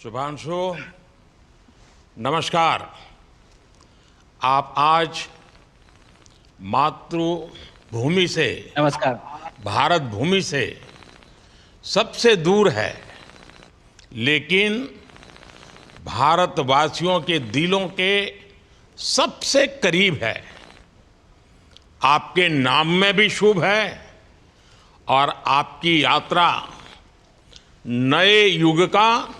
शुभांशु, नमस्कार। आप आज मातृभूमि से, नमस्कार। भारत भूमि से सबसे दूर है, लेकिन भारतवासियों के दिलों के सबसे करीब है। आपके नाम में भी शुभ है और आपकी यात्रा नए युग का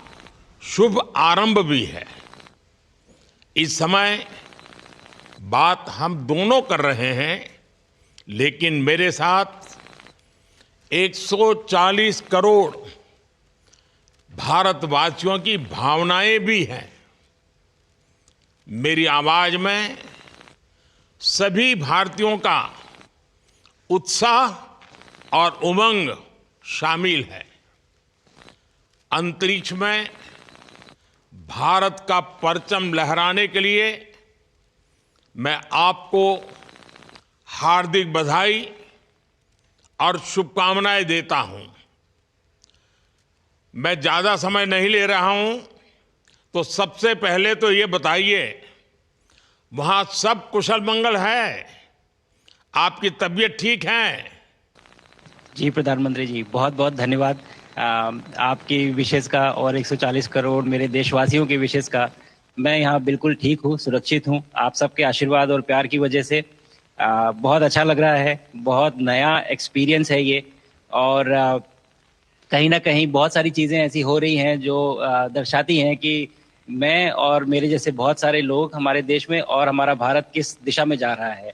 शुभ आरंभ भी है। इस समय बात हम दोनों कर रहे हैं, लेकिन मेरे साथ 140 करोड़ भारतवासियों की भावनाएं भी हैं। मेरी आवाज में सभी भारतीयों का उत्साह और उमंग शामिल है। अंतरिक्ष में भारत का परचम लहराने के लिए मैं आपको हार्दिक बधाई और शुभकामनाएं देता हूं। मैं ज्यादा समय नहीं ले रहा हूं, तो सबसे पहले तो ये बताइए, वहां सब कुशल मंगल है? आपकी तबीयत ठीक है? जी प्रधानमंत्री जी, बहुत बहुत धन्यवाद आपकी विशेष का और 140 करोड़ मेरे देशवासियों की विशेष का। मैं यहाँ बिल्कुल ठीक हूँ, सुरक्षित हूँ। आप सबके आशीर्वाद और प्यार की वजह से बहुत अच्छा लग रहा है। बहुत नया एक्सपीरियंस है ये। और कहीं ना कहीं बहुत सारी चीज़ें ऐसी हो रही हैं जो दर्शाती हैं कि मैं और मेरे जैसे बहुत सारे लोग हमारे देश में और हमारा भारत किस दिशा में जा रहा है।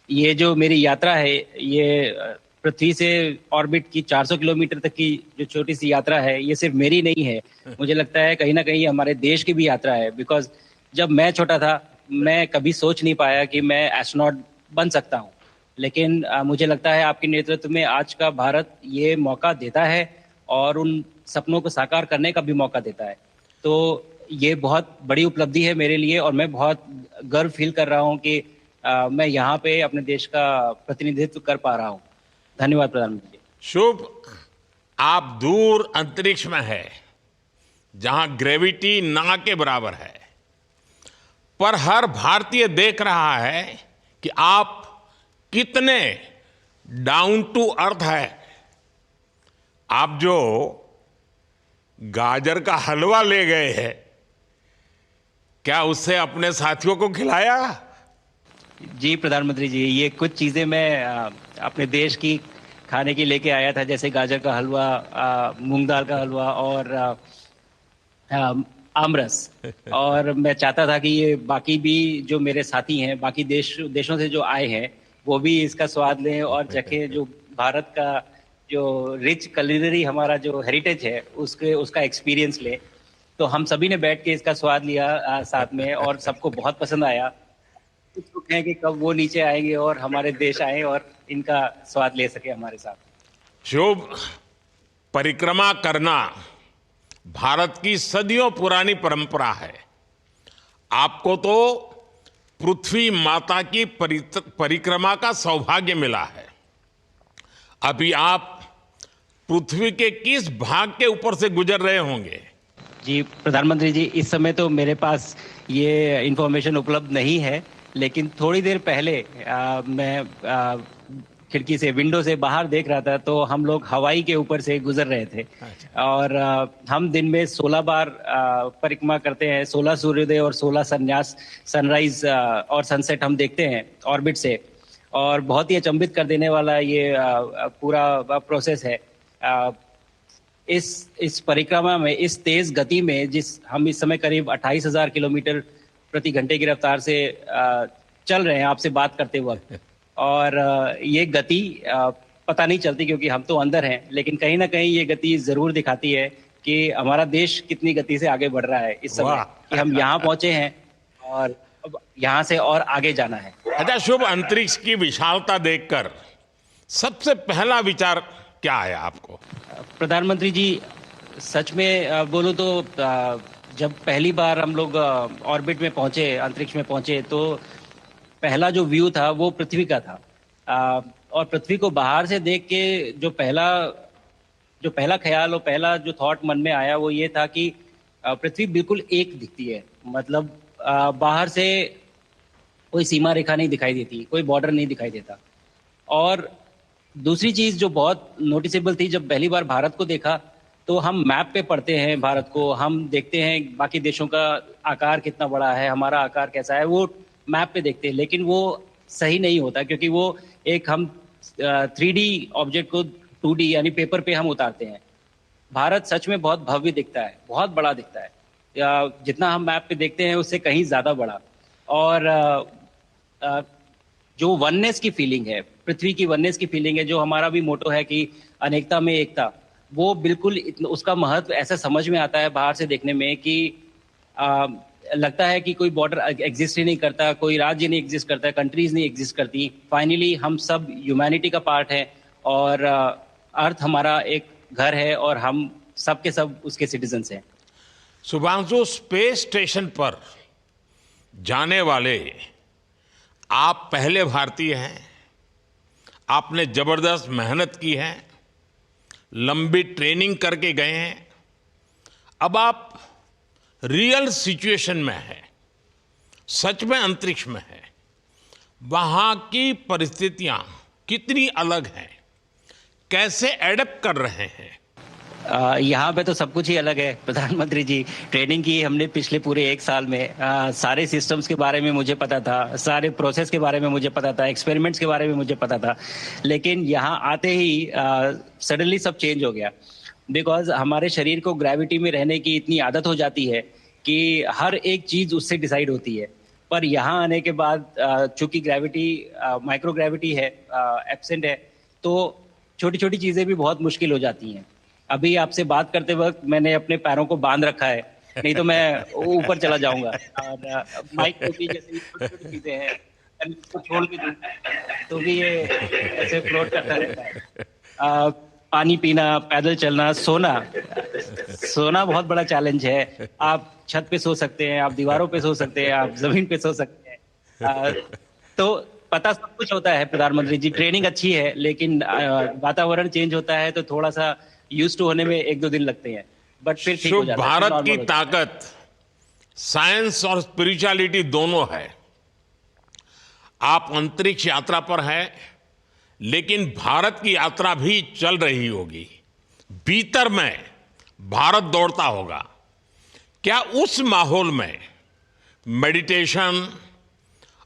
ये जो मेरी यात्रा है, ये पृथ्वी से ऑर्बिट की 400 किलोमीटर तक की जो छोटी सी यात्रा है, ये सिर्फ मेरी नहीं है। मुझे लगता है कहीं ना कहीं हमारे देश की भी यात्रा है। बिकॉज जब मैं छोटा था, मैं कभी सोच नहीं पाया कि मैं एस्ट्रोनॉट बन सकता हूँ। लेकिन मुझे लगता है आपके नेतृत्व में आज का भारत ये मौका देता है और उन सपनों को साकार करने का भी मौका देता है। तो ये बहुत बड़ी उपलब्धि है मेरे लिए और मैं बहुत गर्व फील कर रहा हूँ कि मैं यहाँ पे अपने देश का प्रतिनिधित्व कर पा रहा हूँ। धन्यवाद प्रधानमंत्री जी। शुभ। आप दूर अंतरिक्ष में है, जहां ग्रेविटी ना के बराबर है, पर हर भारतीय देख रहा है कि आप कितने डाउन टू अर्थ है। आप जो गाजर का हलवा ले गए हैं, क्या उससे अपने साथियों को खिलाया? जी प्रधानमंत्री जी, ये कुछ चीज़ें मैं अपने देश की खाने की लेके आया था, जैसे गाजर का हलवा, मूंग दाल का हलवा और आमरस। और मैं चाहता था कि ये बाकी भी जो मेरे साथी हैं, बाकी देशों से जो आए हैं, वो भी इसका स्वाद लें और चखें। जो भारत का जो रिच कलिनरी हमारा जो हेरिटेज है, उसके उसका एक्सपीरियंस लें। तो हम सभी ने बैठ के इसका स्वाद लिया साथ में, और सबको बहुत पसंद आया। उत्सुक हैं कि कब वो नीचे आएंगे और हमारे देश आए और इनका स्वाद ले सके हमारे साथ। शुभ। परिक्रमा करना भारत की सदियों पुरानी परंपरा है। आपको तो पृथ्वी माता की परिक्रमा का सौभाग्य मिला है। अभी आप पृथ्वी के किस भाग के ऊपर से गुजर रहे होंगे? जी प्रधानमंत्री जी, इस समय तो मेरे पास ये इंफॉर्मेशन उपलब्ध नहीं है, लेकिन थोड़ी देर पहले मैं खिड़की से, विंडो से बाहर देख रहा था, तो हम लोग हवाई के ऊपर से गुजर रहे थे। अच्छा। और हम दिन में 16 बार परिक्रमा करते हैं। 16 सूर्योदय और 16 संन्यास, सनराइज और सनसेट हम देखते हैं ऑर्बिट से। और बहुत ही अचंभित कर देने वाला ये पूरा प्रोसेस है। इस परिक्रमा में, इस तेज गति में, जिस हम इस समय करीब 28,000 किलोमीटर प्रति घंटे की रफ्तार से चल रहे हैं आपसे बात करते वक्त, और ये गति पता नहीं चलती क्योंकि हम तो अंदर हैं, लेकिन कहीं ना कहीं ये गति जरूर दिखाती है कि हमारा देश कितनी गति से आगे बढ़ रहा है इस समय, वाह। कि हम यहाँ पहुंचे हैं और अब यहाँ से और आगे जाना है। अच्छा शुभ, अंतरिक्ष की विशालता देखकर सबसे पहला विचार क्या आया आपको? प्रधानमंत्री जी, सच में बोलूं तो जब पहली बार हम लोग ऑर्बिट में पहुंचे, अंतरिक्ष में पहुंचे, तो पहला जो व्यू था वो पृथ्वी का था। और पृथ्वी को बाहर से देख के जो पहला जो पहला ख्याल और पहला जो थॉट मन में आया वो ये था कि पृथ्वी बिल्कुल एक दिखती है, मतलब बाहर से कोई सीमा रेखा नहीं दिखाई देती, कोई बॉर्डर नहीं दिखाई देता। और दूसरी चीज जो बहुत नोटिसेबल थी, जब पहली बार भारत को देखा तो हम मैप पे पढ़ते हैं भारत को, हम देखते हैं बाकी देशों का आकार कितना बड़ा है, हमारा आकार कैसा है, वो मैप पे देखते हैं, लेकिन वो सही नहीं होता क्योंकि वो एक हम 3D ऑब्जेक्ट को 2D यानी पेपर पे हम उतारते हैं। भारत सच में बहुत भव्य दिखता है, बहुत बड़ा दिखता है, जितना हम मैप पे देखते हैं उससे कहीं ज्यादा बड़ा। और जो वननेस की फीलिंग है, पृथ्वी की वननेस की फीलिंग है, जो हमारा भी मोटो है कि अनेकता में एकता, वो बिल्कुल उसका महत्व ऐसा समझ में आता है बाहर से देखने में कि लगता है कि कोई बॉर्डर एग्जिस्ट ही नहीं करता, कोई राज्य नहीं एग्जिस्ट करता, कंट्रीज नहीं एग्जिस्ट करती। फाइनली हम सब ह्यूमैनिटी का पार्ट है और अर्थ हमारा एक घर है और हम सब के सब उसके सिटीजन्स हैं। शुभांशु, स्पेस स्टेशन पर जाने वाले आप पहले भारतीय हैं। आपने जबरदस्त मेहनत की है, लंबी ट्रेनिंग करके गए हैं। अब आप रियल सिचुएशन में हैं, सच में अंतरिक्ष में हैं। वहां की परिस्थितियां कितनी अलग हैं, कैसे एडप्ट कर रहे हैं? यहाँ पे तो सब कुछ ही अलग है प्रधानमंत्री जी। ट्रेनिंग की हमने पिछले पूरे 1 साल में, सारे सिस्टम्स के बारे में मुझे पता था, सारे प्रोसेस के बारे में मुझे पता था, एक्सपेरिमेंट्स के बारे में मुझे पता था, लेकिन यहाँ आते ही सडनली सब चेंज हो गया। बिकॉज हमारे शरीर को ग्रेविटी में रहने की इतनी आदत हो जाती है कि हर एक चीज उससे डिसाइड होती है। पर यहाँ आने के बाद चूंकि ग्रेविटी माइक्रो ग्रेविटी है, एब्सेंट है, तो छोटी छोटी चीजें भी बहुत मुश्किल हो जाती हैं। अभी आपसे बात करते वक्त मैंने अपने पैरों को बांध रखा है, नहीं तो मैं ऊपर चला जाऊंगा। और माइक को भी जैसे छोटी छोटी चीजें हैं, इसको छोड़ भी दूं तो भी ये ऐसे फ्लोट करता रहता है। पानी पीना, पैदल चलना, सोना बहुत बड़ा चैलेंज है। आप छत पे सो सकते हैं, आप दीवारों पे सो सकते हैं, आप जमीन पे सो सकते हैं। तो पता सब कुछ होता है प्रधानमंत्री जी, ट्रेनिंग अच्छी है, लेकिन वातावरण चेंज होता है तो थोड़ा सा यूज टू होने में 1-2 दिन लगते हैं, बट फिर ठीक हो शुभ, जाता है। भारत की ताकत साइंस और स्पिरिचुअलिटी दोनों है। आप अंतरिक्ष यात्रा पर हैं, लेकिन भारत की यात्रा भी चल रही होगी, भीतर में भारत दौड़ता होगा। क्या उस माहौल में मेडिटेशन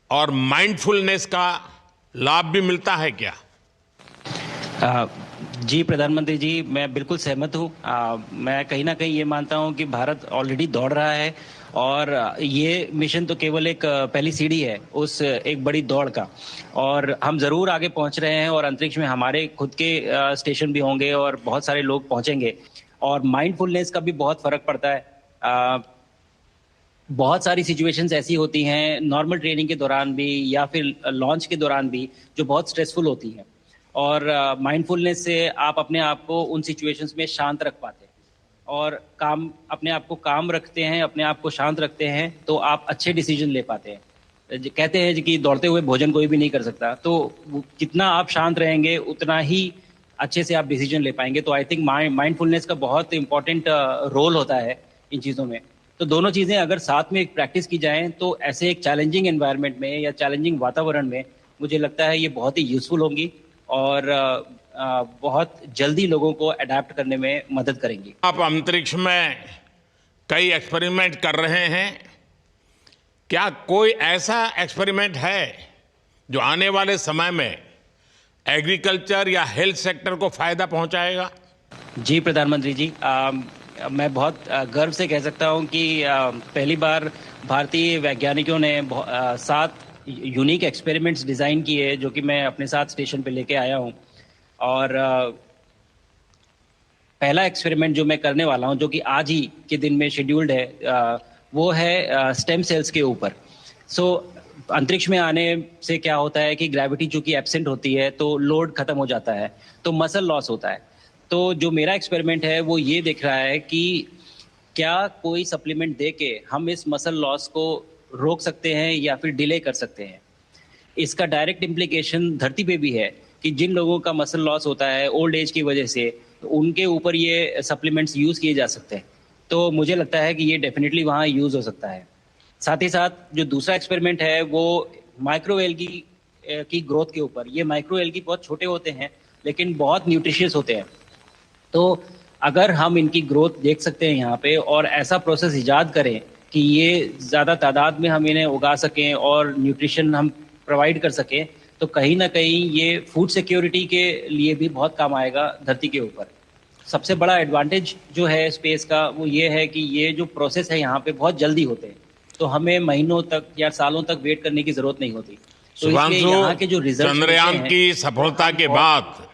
और माइंडफुलनेस का लाभ भी मिलता है क्या? जी प्रधानमंत्री जी, मैं बिल्कुल सहमत हूँ। मैं कहीं ना कहीं ये मानता हूँ कि भारत ऑलरेडी दौड़ रहा है और ये मिशन तो केवल एक पहली सीढ़ी है उस एक बड़ी दौड़ का, और हम जरूर आगे पहुंच रहे हैं और अंतरिक्ष में हमारे खुद के स्टेशन भी होंगे और बहुत सारे लोग पहुंचेंगे। और माइंडफुलनेस का भी बहुत फर्क पड़ता है। बहुत सारी सिचुएशंस ऐसी होती हैं नॉर्मल ट्रेनिंग के दौरान भी या फिर लॉन्च के दौरान भी जो बहुत स्ट्रेसफुल होती हैं, और माइंडफुलनेस से आप अपने आप को उन सिचुएशंस में शांत रख पाते हैं और अपने आप को काम रखते हैं, अपने आप को शांत रखते हैं, तो आप अच्छे डिसीजन ले पाते हैं। कहते हैं कि दौड़ते हुए भोजन कोई भी नहीं कर सकता, तो जितना आप शांत रहेंगे उतना ही अच्छे से आप डिसीजन ले पाएंगे। तो आई थिंक माइंडफुलनेस का बहुत इंपॉर्टेंट रोल होता है इन चीज़ों में। तो दोनों चीज़ें अगर साथ में एक प्रैक्टिस की जाएं तो ऐसे एक चैलेंजिंग एनवायरनमेंट में या चैलेंजिंग वातावरण में मुझे लगता है ये बहुत ही यूजफुल होंगी और बहुत जल्दी लोगों को अडेप्ट करने में मदद करेंगी। आप अंतरिक्ष में कई एक्सपेरिमेंट कर रहे हैं, क्या कोई ऐसा एक्सपेरिमेंट है जो आने वाले समय में एग्रीकल्चर या हेल्थ सेक्टर को फायदा पहुंचाएगा? जी प्रधानमंत्री जी, मैं बहुत गर्व से कह सकता हूं कि पहली बार भारतीय वैज्ञानिकों ने 7 यूनिक एक्सपेरिमेंट्स डिज़ाइन किए जो कि मैं अपने साथ स्टेशन पे लेके आया हूं। और पहला एक्सपेरिमेंट जो मैं करने वाला हूं, जो कि आज ही के दिन में शेड्यूल्ड है, वो है स्टेम सेल्स के ऊपर। अंतरिक्ष में आने से क्या होता है कि ग्रेविटी चूंकि एब्सेंट होती है तो लोड खत्म हो जाता है, तो मसल लॉस होता है। तो जो मेरा एक्सपेरिमेंट है वो ये देख रहा है कि क्या कोई सप्लीमेंट दे के हम इस मसल लॉस को रोक सकते हैं या फिर डिले कर सकते हैं। इसका डायरेक्ट इम्प्लीकेशन धरती पे भी है कि जिन लोगों का मसल लॉस होता है ओल्ड एज की वजह से तो उनके ऊपर ये सप्लीमेंट्स यूज़ किए जा सकते हैं। तो मुझे लगता है कि ये डेफिनेटली वहाँ यूज़ हो सकता है। साथ ही साथ जो दूसरा एक्सपेरिमेंट है वो माइक्रो एल्गी की ग्रोथ के ऊपर। ये माइक्रो एल्गी बहुत छोटे होते हैं लेकिन बहुत न्यूट्रिशियस होते हैं। तो अगर हम इनकी ग्रोथ देख सकते हैं यहाँ पे और ऐसा प्रोसेस इजाद करें कि ये ज़्यादा तादाद में हम इन्हें उगा सकें और न्यूट्रिशन हम प्रोवाइड कर सकें, तो कहीं ना कहीं ये फूड सिक्योरिटी के लिए भी बहुत काम आएगा धरती के ऊपर। सबसे बड़ा एडवांटेज जो है स्पेस का वो ये है कि ये जो प्रोसेस है यहाँ पे बहुत जल्दी होते हैं, तो हमें महीनों तक या सालों तक वेट करने की ज़रूरत नहीं होती। तो इसलिए शुभांशु, यहाँ के जो रिजल्ट चंद्रयान की सफलता के बाद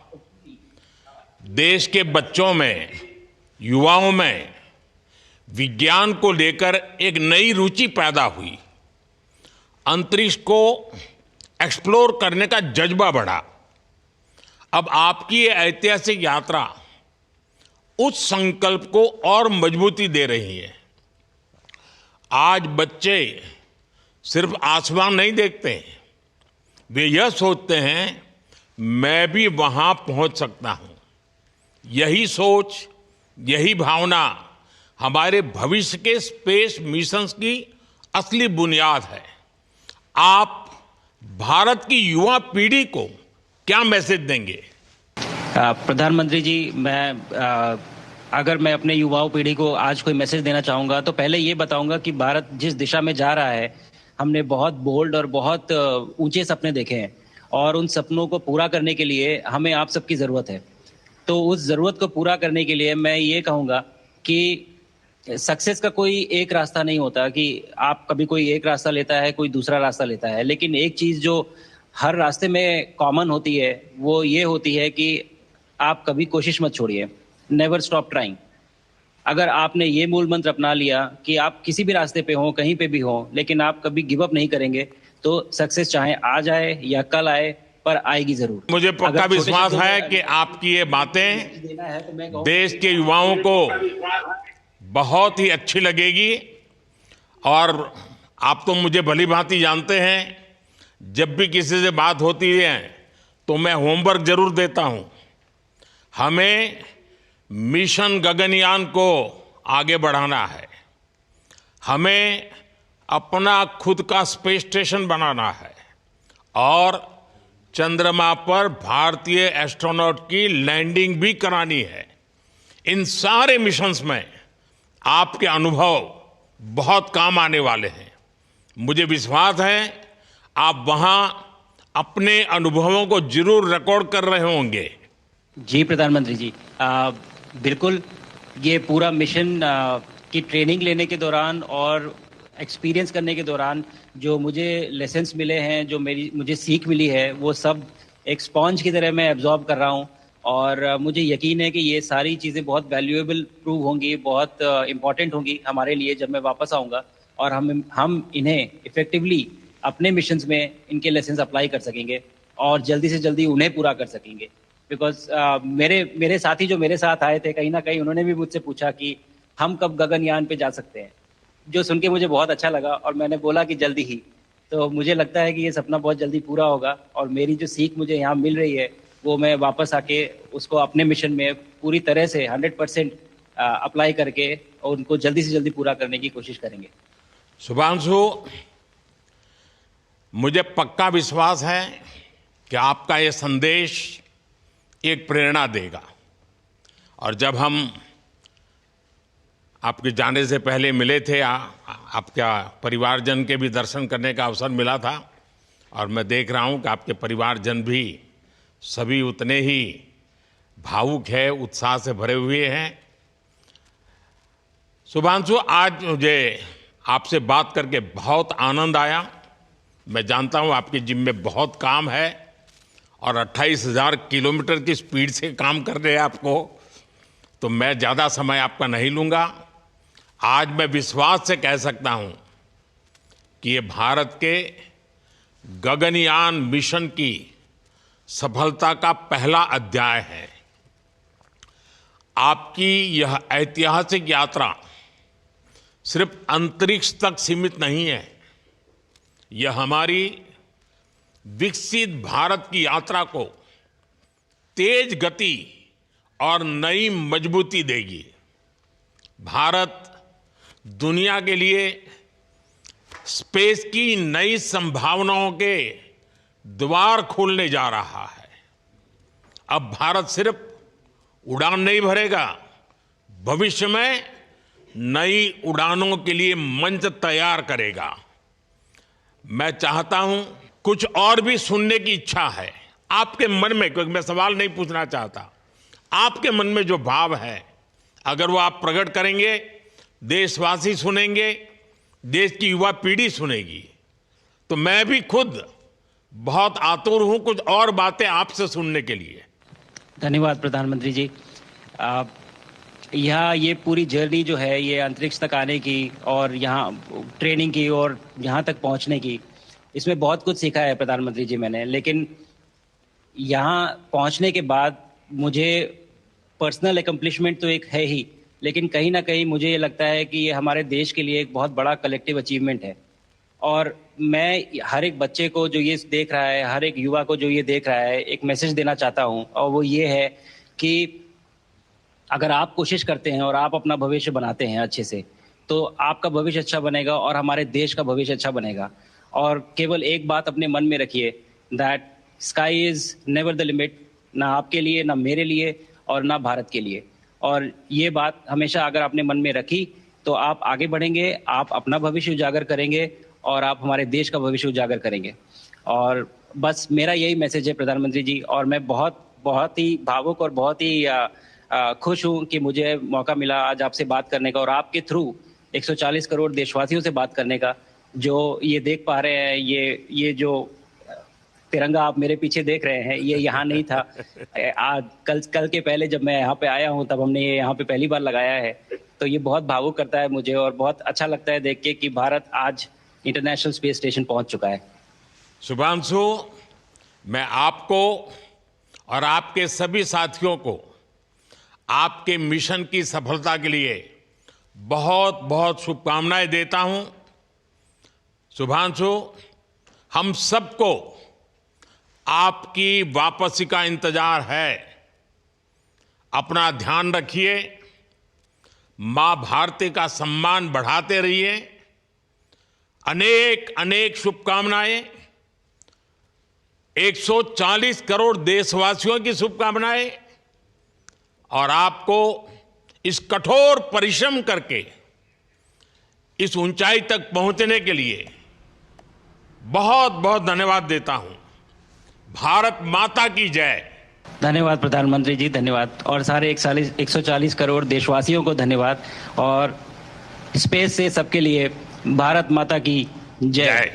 देश के बच्चों में, युवाओं में विज्ञान को लेकर एक नई रुचि पैदा हुई। अंतरिक्ष को एक्सप्लोर करने का जज्बा बढ़ा। अब आपकी ये ऐतिहासिक यात्रा उस संकल्प को और मजबूती दे रही है। आज बच्चे सिर्फ आसमान नहीं देखते, वे यह सोचते हैं मैं भी वहां पहुंच सकता हूं। यही सोच, यही भावना हमारे भविष्य के स्पेस मिशंस की असली बुनियाद है। आप भारत की युवा पीढ़ी को क्या मैसेज देंगे? प्रधानमंत्री जी, अगर मैं अपने युवाओं पीढ़ी को आज कोई मैसेज देना चाहूँगा तो पहले ये बताऊँगा कि भारत जिस दिशा में जा रहा है, हमने बहुत बोल्ड और बहुत ऊंचे सपने देखे हैं और उन सपनों को पूरा करने के लिए हमें आप सबकी ज़रूरत है। तो उस ज़रूरत को पूरा करने के लिए मैं ये कहूँगा कि सक्सेस का कोई एक रास्ता नहीं होता कि आप कभी कोई एक रास्ता लेता है, कोई दूसरा रास्ता लेता है, लेकिन एक चीज़ जो हर रास्ते में कॉमन होती है वो ये होती है कि आप कभी कोशिश मत छोड़िए, नेवर स्टॉप ट्राइंग। अगर आपने ये मूल मंत्र अपना लिया कि आप किसी भी रास्ते पे हों, कहीं पे भी हों, लेकिन आप कभी गिव अप नहीं करेंगे, तो सक्सेस चाहे आज आए या कल आए, पर आएगी जरूर। मुझे पक्का विश्वास है कि आपकी ये बातें देश के युवाओं को बहुत ही अच्छी लगेगी। और आप तो मुझे भली भांति जानते हैं, जब भी किसी से बात होती है तो मैं होमवर्क जरूर देता हूं। हमें मिशन गगनयान को आगे बढ़ाना है, हमें अपना खुद का स्पेस स्टेशन बनाना है और चंद्रमा पर भारतीय एस्ट्रोनॉट की लैंडिंग भी करानी है। इन सारे मिशंस में आपके अनुभव बहुत काम आने वाले हैं। मुझे विश्वास है आप वहां अपने अनुभवों को जरूर रिकॉर्ड कर रहे होंगे। जी प्रधानमंत्री जी, बिल्कुल। ये पूरा मिशन की ट्रेनिंग लेने के दौरान और एक्सपीरियंस करने के दौरान जो मुझे लेसन्स मिले हैं, जो मुझे सीख मिली है, वो सब एक स्पॉन्ज की तरह मैं एब्जॉर्ब कर रहा हूँ। और मुझे यकीन है कि ये सारी चीज़ें बहुत वैल्यूएबल प्रूव होंगी, बहुत इम्पॉर्टेंट होंगी हमारे लिए जब मैं वापस आऊँगा और हम इन्हें इफ़ेक्टिवली अपने मिशंस में इनके लेसन्स अप्लाई कर सकेंगे और जल्दी से जल्दी उन्हें पूरा कर सकेंगे। बिकॉज मेरे साथी जो मेरे साथ आए थे, कहीं ना कहीं उन्होंने भी मुझसे पूछा कि हम कब गगनयान पे जा सकते हैं, जो सुन के मुझे बहुत अच्छा लगा और मैंने बोला कि जल्दी ही। तो मुझे लगता है कि ये सपना बहुत जल्दी पूरा होगा और मेरी जो सीख मुझे यहाँ मिल रही है वो मैं वापस आके उसको अपने मिशन में पूरी तरह से 100% अप्लाई करके और उनको जल्दी से जल्दी पूरा करने की कोशिश करेंगे। शुभांशु, मुझे पक्का विश्वास है कि आपका ये संदेश एक प्रेरणा देगा। और जब हम आपके जाने से पहले मिले थे, आपका परिवारजन के भी दर्शन करने का अवसर मिला था और मैं देख रहा हूं कि आपके परिवारजन भी सभी उतने ही भावुक है, उत्साह से भरे हुए हैं। शुभांशु, आज मुझे आपसे बात करके बहुत आनंद आया। मैं जानता हूं आपके जिम में बहुत काम है और 28,000 किलोमीटर की स्पीड से काम कर रहे हैं आपको, तो मैं ज़्यादा समय आपका नहीं लूँगा। आज मैं विश्वास से कह सकता हूं कि ये भारत के गगनयान मिशन की सफलता का पहला अध्याय है। आपकी यह ऐतिहासिक यात्रा सिर्फ अंतरिक्ष तक सीमित नहीं है, यह हमारी विकसित भारत की यात्रा को तेज गति और नई मजबूती देगी। भारत दुनिया के लिए स्पेस की नई संभावनाओं के द्वार खोलने जा रहा है। अब भारत सिर्फ उड़ान नहीं भरेगा, भविष्य में नई उड़ानों के लिए मंच तैयार करेगा। मैं चाहता हूं, कुछ और भी सुनने की इच्छा है आपके मन में, क्योंकि मैं सवाल नहीं पूछना चाहता, आपके मन में जो भाव है अगर वो आप प्रकट करेंगे, देशवासी सुनेंगे, देश की युवा पीढ़ी सुनेगी, तो मैं भी खुद बहुत आतुर हूं कुछ और बातें आपसे सुनने के लिए। धन्यवाद प्रधानमंत्री जी। यहाँ ये पूरी जर्नी जो है, ये अंतरिक्ष तक आने की और यहाँ ट्रेनिंग की और यहाँ तक पहुँचने की, इसमें बहुत कुछ सीखा है प्रधानमंत्री जी मैंने। लेकिन यहाँ पहुँचने के बाद मुझे पर्सनल एकम्प्लिशमेंट तो एक है ही, लेकिन कहीं ना कहीं मुझे ये लगता है कि ये हमारे देश के लिए एक बहुत बड़ा कलेक्टिव अचीवमेंट है। और मैं हर एक बच्चे को जो ये देख रहा है, हर एक युवा को जो ये देख रहा है, एक मैसेज देना चाहता हूँ, और वो ये है कि अगर आप कोशिश करते हैं और आप अपना भविष्य बनाते हैं अच्छे से, तो आपका भविष्य अच्छा बनेगा और हमारे देश का भविष्य अच्छा बनेगा। और केवल एक बात अपने मन में रखिए, that sky is never the limit, ना आपके लिए, ना मेरे लिए और ना भारत के लिए। और ये बात हमेशा अगर आपने मन में रखी तो आप आगे बढ़ेंगे, आप अपना भविष्य उजागर करेंगे और आप हमारे देश का भविष्य उजागर करेंगे। और बस मेरा यही मैसेज है प्रधानमंत्री जी। और मैं बहुत ही भावुक और बहुत ही खुश हूँ कि मुझे मौका मिला आज आपसे बात करने का और आपके थ्रू 140 करोड़ देशवासियों से बात करने का। जो ये देख पा रहे हैं, ये जो तिरंगा आप मेरे पीछे देख रहे हैं, ये यहाँ नहीं था। आज कल के पहले जब मैं यहाँ पे आया हूँ तब हमने ये यहाँ पे पहली बार लगाया है। तो ये बहुत भावुक करता है मुझे और बहुत अच्छा लगता है देख के कि भारत आज इंटरनेशनल स्पेस स्टेशन पहुँच चुका है। शुभांशु, मैं आपको और आपके सभी साथियों को आपके मिशन की सफलता के लिए बहुत बहुत शुभकामनाएं देता हूं। शुभांशु, हम सबको आपकी वापसी का इंतजार है। अपना ध्यान रखिए, मां भारती का सम्मान बढ़ाते रहिए। अनेक अनेक शुभकामनाएं, 140 करोड़ देशवासियों की शुभकामनाएं, और आपको इस कठोर परिश्रम करके इस ऊंचाई तक पहुंचने के लिए बहुत बहुत धन्यवाद देता हूं। भारत माता की जय। धन्यवाद प्रधानमंत्री जी, धन्यवाद। और सारे 140 करोड़ देशवासियों को धन्यवाद। और स्पेस से सबके लिए भारत माता की जय।